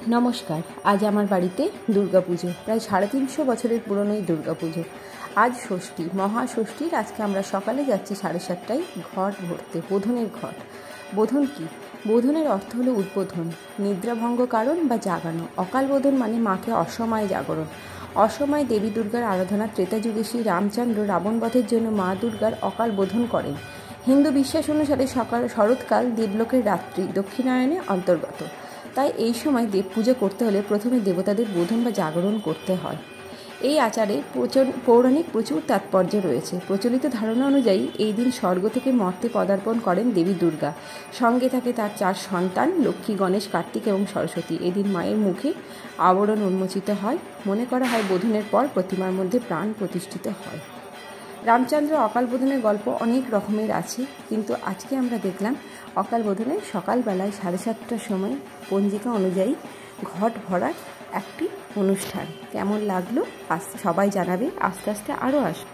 নমস্কার। আজ আমার বাড়িতে দুর্গাপুজো। প্রায় 350 বছরের পুরনো এই দুর্গাপুজো। আজ ষষ্ঠী, মহাষষ্ঠীর। আজকে আমরা সকালে যাচ্ছি 7:30টায় ঘট ভরতে, বোধনের ঘট। বোধন কি? বোধনের অর্থ হলো উদ্বোধন, নিদ্রাভঙ্গ কারণ বা জাগানো। অকাল বোধন মানে মাকে অসময়ে জাগরণ। অসময়ে দেবী দুর্গার আরাধনা। ত্রেতা যুগে শ্রী রামচন্দ্র রাবণ বধের জন্য মা দুর্গার অকাল বোধন করেন। হিন্দু বিশ্বাস অনুসারে শরৎকাল দেবলোকের রাত্রি, দক্ষিণায়নে অন্তর্গত। তাই এই সময় দেব পুজো করতে হলে প্রথমে দেবতাদের বোধন বা জাগরণ করতে হয়। এই আচারে পৌরাণিক প্রচুর তাৎপর্য রয়েছে। প্রচলিত ধারণা অনুযায়ী এই দিন স্বর্গ থেকে মর্তে পদার্পণ করেন দেবী দুর্গা। সঙ্গে থাকে তার 4 সন্তান লক্ষ্মী, গণেশ, কার্তিক এবং সরস্বতী। এদিন মায়ের মুখে আবরণ উন্মোচিত হয়। মনে করা হয় বোধনের পর প্রতিমার মধ্যে প্রাণ প্রতিষ্ঠিত হয়। রামচন্দ্র অকাল বোধনের গল্প অনেক রকমের আছে, কিন্তু আজকে আমরা দেখলাম অকাল বোধনের সকালবেলায় 7:30টার সময় পঞ্জিকা অনুযায়ী ঘট ভরার একটি অনুষ্ঠান। কেমন লাগলো সবাই জানাবে, আস্তে আস্তে আরও আসবে।